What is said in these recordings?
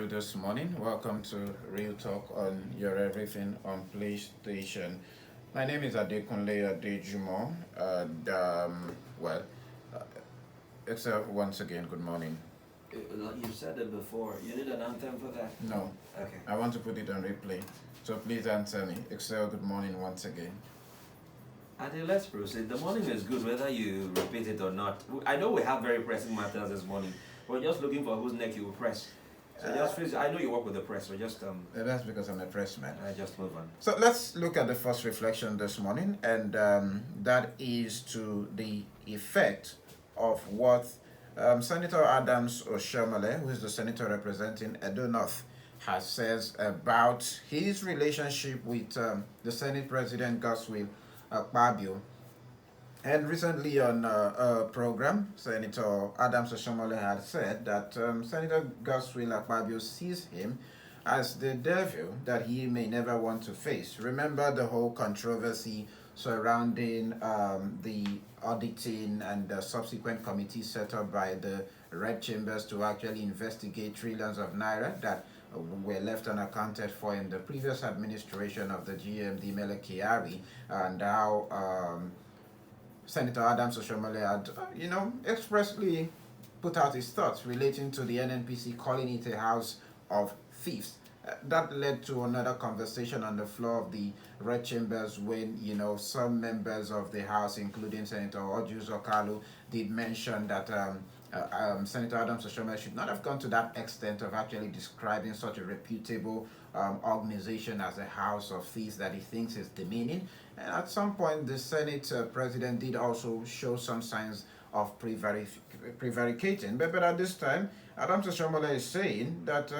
This morning. Welcome to Real Talk on your everything on PlayStation. My name is Adekunle Adejumo, and uh, Excel once again. Good morning. You said it before. You need an anthem for that? No, Okay. I want to put it on replay. So please answer me. Excel, good morning once again. Ade, let's proceed. The morning is good whether you repeat it or not. I know we have very pressing matters this morning. We're just looking for whose neck you will press. So just please, I know you work with the press, so just That's because I'm a pressman. just move on. So let's look at the first reflection this morning, and that is to the effect of what Senator Adams Oshiomhole, who is the senator representing Edo North, has says about his relationship with the Senate President Godswill Akpabio. And recently on a program, Senator Adams Oshiomhole had said that Senator Godswill Akpabio sees him as the devil that he may never want to face. Remember the whole controversy surrounding the auditing and the subsequent committee set up by the Red Chambers to actually investigate trillions of naira that were left unaccounted for in the previous administration of the GMD Mele Kyari, and how Senator Adams Oshiomhole had, expressly put out his thoughts relating to the NNPC calling it a house of thieves. That led to another conversation on the floor of the Red Chambers when, some members of the House, including Senator Uwaezuoke, did mention that Senator Adams Oshiomhole should not have gone to that extent of actually describing such a reputable organization as a house of thieves that he thinks is demeaning. And at some point, the Senate president did also show some signs of prevaricating. But at this time, Adams Oshiomhole is saying that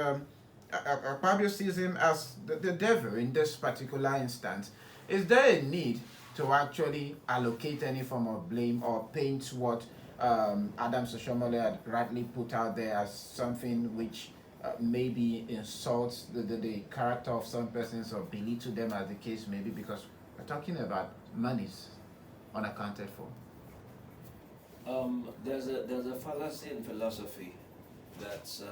Akpabio sees him as the devil in this particular instance. Is there a need to actually allocate any form of blame or paint what Adams Oshiomhole had rightly put out there as something which maybe insults the character of some persons or belittle them, as the case may be, because we're talking about monies unaccounted for? There's a fallacy in philosophy that's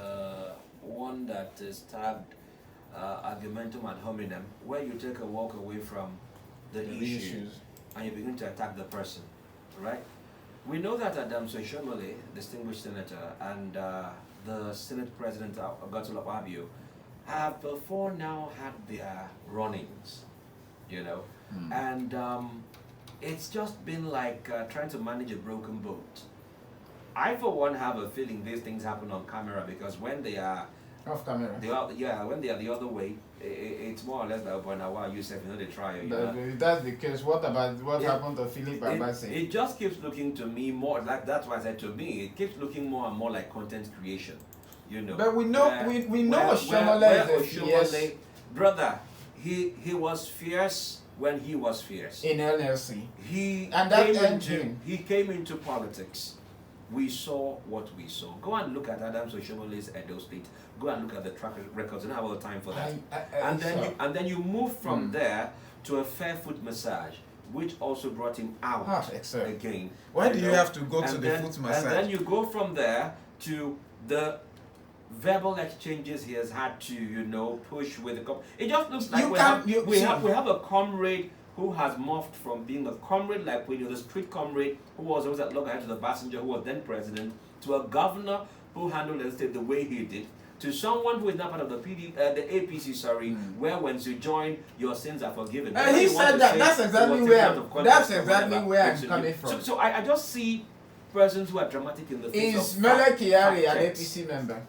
one that is tagged argumentum ad hominem, where you take a walk away from the issues and you begin to attack the person, right? We know that Adams Oshiomhole, distinguished senator, and the Senate President Godswill Akpabio have before now had their runnings, and it's just been like trying to manage a broken boat. I, for one, have a feeling these things happen on camera, because when they are off camera, when they are the other way, it's more or less like, well, now, wow, Yusuf, they try. If that's the case, what about what happened to Philip Abasi? It just keeps looking to me more like, that's why I said, to me, it keeps looking more and more like content creation, But we know we know Oshiomhole is fierce. Brother, he was fierce when he was fierce In LLC. He came into politics. We saw what we saw. Go and look at Adams Oshiomhole's Edo State. Go and look at the track records. I don't have all the time for that. And then you move from there to a fair foot massage, which also brought him out again. Why do you have to go to the foot massage? And then you go from there to the verbal exchanges he has had to, push with the it just looks like we have a comrade who has morphed from being a comrade, like the street comrade who was always at loggerhead to the passenger, who was then president, to a governor who handled the state the way he did, to someone who is now part of the APC, where once you join, your sins are forgiven. He said that. That's exactly where I'm coming from. So I just see persons who are dramatic in the face of Is Mele Kyari an APC member?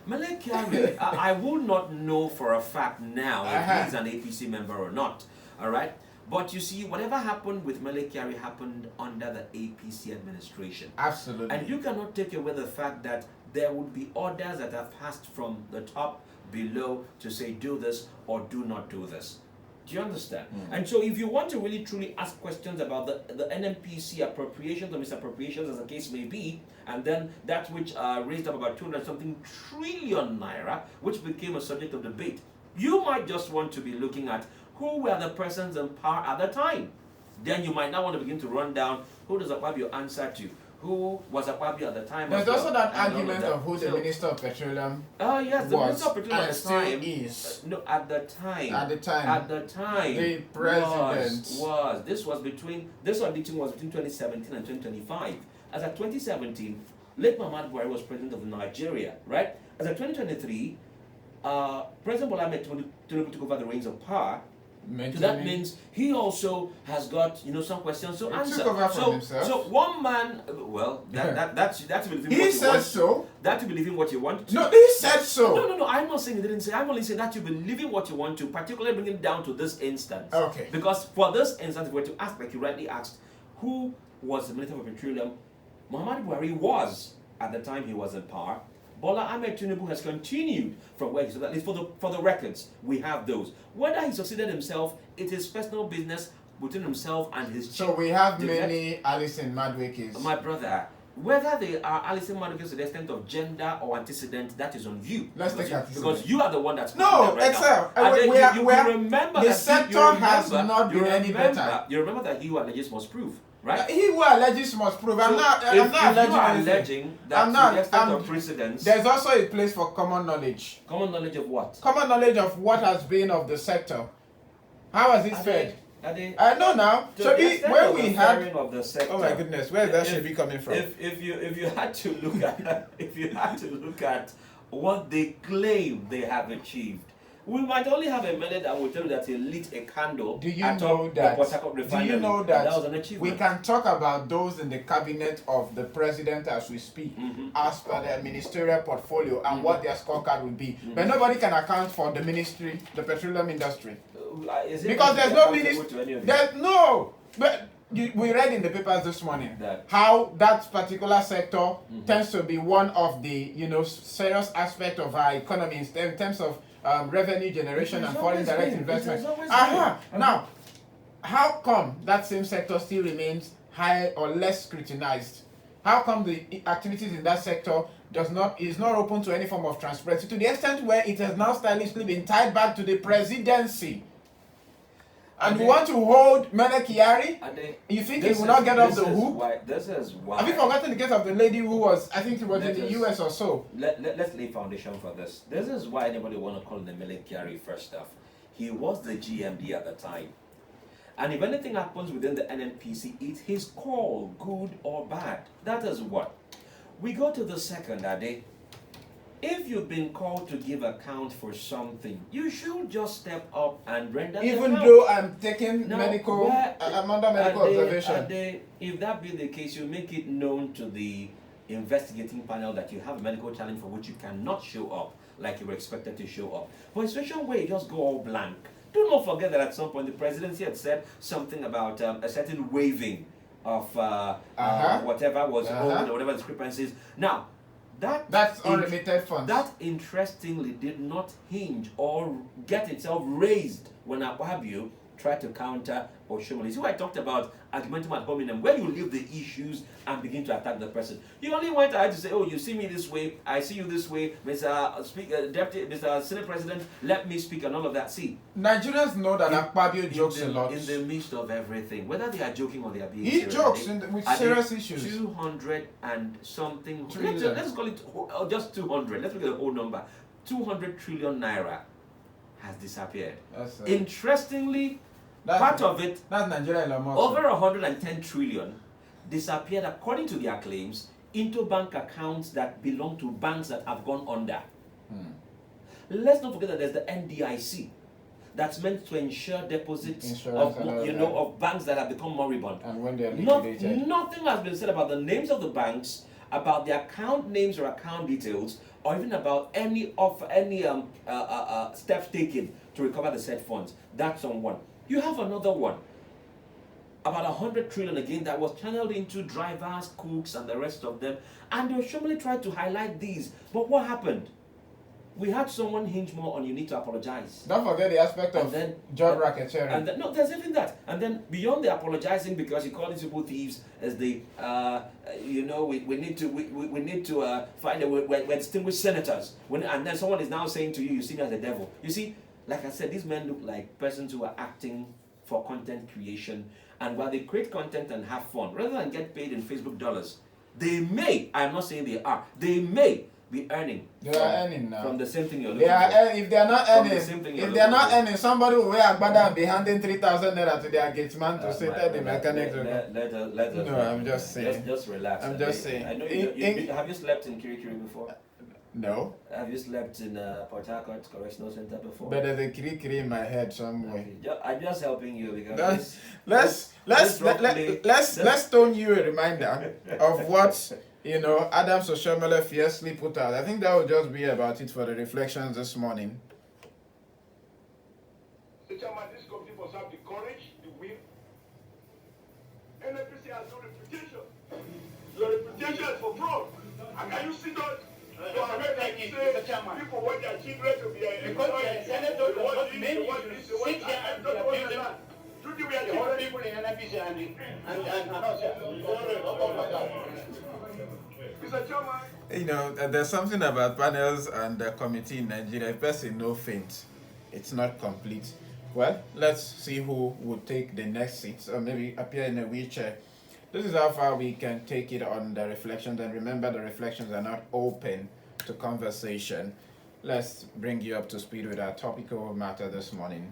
Mele Kyari, I will not know for a fact now if he's an APC member or not. All right? But you see, whatever happened with Mele Kyari happened under the APC administration. Absolutely. And you cannot take away the fact that there would be orders that have passed from the top below to say do this or do not do this. Do you understand? And so if you want to really truly ask questions about the NNPC appropriations or misappropriations, as the case may be, and then that which raised up about 200-something trillion naira, which became a subject of debate, you might just want to be looking at who were the persons in power at the time. Then you might now want to begin to run down, who does Akpabio answer to? who was Akpabio at the time. There's also that and argument of who the Minister of Petroleum yes, the Minister of Petroleum and at the still time is. no, at the time. The president was this was between 2017 and 2025. As at 2017, late Muhammadu Buhari was president of Nigeria, right? As at 2023, President Bola Ahmed Tinubu took over the reins of power. So that means he also has got some questions to answer. Took over from himself. So one man, well, that's to believe he what said you want. So. That to believe in what you want to. No, he said so. No. I'm not saying he didn't say. I'm only saying that you believe in what you want to, particularly bringing it down to this instance. Okay. Because for this instance, if we were to ask, like you rightly asked, who was the Minister for Petroleum? Muhammadu Buhari was at the time he was in power. Bola Ahmed Tinubu has continued from where he stood. At least for the records, we have those. Whether he succeeded himself, it is personal business between himself and his chief. So we have many Alison Maduekes. My brother, whether they are Alison Maduekes to the extent of gender or antecedent, that is on you. Let's take that because you are the one that's no, right Excel. You remember the that sector has not been any better. You remember that you alleges must prove. Right? He who alleges must prove. I'm not alleging that to the extent of precedence. There's also a place for common knowledge. Common knowledge of what? Common knowledge of what has been of the sector. How has it fared? I know now. So when we had of the sector, oh my goodness, where that should be coming from? If you had to look at what they claim they have achieved. We might only have a minute that will tell you that he lit a candle. Do you know that? That was an achievement. We can talk about those in the cabinet of the president as we speak, as per their ministerial portfolio and what their scorecard will be. But nobody can account for the ministry, the petroleum industry, because there's no ministry. There's no. But we read in the papers this morning how that particular sector tends to be one of the serious aspect of our economy in terms of revenue generation and foreign direct investment. Now, how come that same sector still remains high or less scrutinized? How come the activities in that sector is not open to any form of transparency to the extent where it has now stylishly been tied back to the presidency? And we want to hold Mele Kyari? You think he will not get off the hook? This is why. Have you forgotten the case of the lady who was, I think it was in the US or so? Let's lay foundation for this. This is why anybody want to call him Mele Kyari first off. He was the GMD at the time. And if anything happens within the NNPC, it's his call, good or bad. That is what. We go to the second, Ade. If you've been called to give account for something, you should just step up and render the account. Even though I'm taking now, I'm under medical observation. If that be the case, you make it known to the investigating panel that you have a medical challenge for which you cannot show up like you were expected to show up. But in a situation where you just go all blank, do not forget that at some point the presidency had said something about a certain waiving of whatever was owed or whatever discrepancies. Now, that's unlimited funds. That interestingly did not hinge or get itself raised when Akpabio tried to counter Oshomole. See what I talked about argumentum ad hominem, where you leave the issues and begin to attack the person. You only went ahead to say, oh, you see me this way, I see you this way, Mr. Senate President, let me speak and all of that. See, Nigerians know that Akpabio jokes a lot. In the midst of everything, whether they are joking or they are being serious. He jokes with serious issues. 200 and something. Let's call it just 200. Let's look at the whole number. 200 trillion naira has disappeared. Interestingly, part of it, that's Nigeria over 110 trillion disappeared according to their claims into bank accounts that belong to banks that have gone under. Let's not forget that there's the NDIC that's meant to ensure deposits of banks that have become moribund. And when they're liquidated. Nothing has been said about the names of the banks, about the account names or account details, or even about any steps taken to recover the said funds. That's on one. You have another one, about 100 trillion again, that was channeled into drivers, cooks, and the rest of them. And they surely tried to highlight these. But what happened? We had someone hinge more on you need to apologize. Don't forget the aspect of job racketeering. No, there's even that. And then beyond the apologizing because you call these people thieves, as the we need to find we're distinguished senators. And then someone is now saying to you, you see me as a devil. You see, like I said, these men look like persons who are acting for content creation. And while they create content and have fun, rather than get paid in Facebook dollars, they may, I'm not saying they are, they may be earning. They are earning now. From the same thing you're They looking are for. if they are not From the earning, same thing if you're they are looking not for. earning, somebody will wear agbada and be handing 3,000 naira to their gate man to say My tell the brother, mechanic. let us No, I'm just saying. Just relax. I'm just saying. I know have you slept in Kirikiri before? No, Have you slept in Port Harcourt Correctional Center before? but there's a kiri in my head somewhere. Okay. I'm just helping you because Let's tone you a reminder of what Adam Soshomele fiercely put out. I think that will just be about it for the reflections this morning. The chairman, this company must have the courage, the will. NFPC has no reputation. Your reputation is for fraud. And can you sit down? People want their children to be employed. Senator, the whole people in NFPC Mr. Chairman. There's something about panels and the committee in Nigeria. If person no faint, it's not complete. Well, let's see who would take the next seat, or maybe appear in a wheelchair. This is how far we can take it on the reflections, and remember the reflections are not open to conversation. Let's bring you up to speed with our topical matter this morning.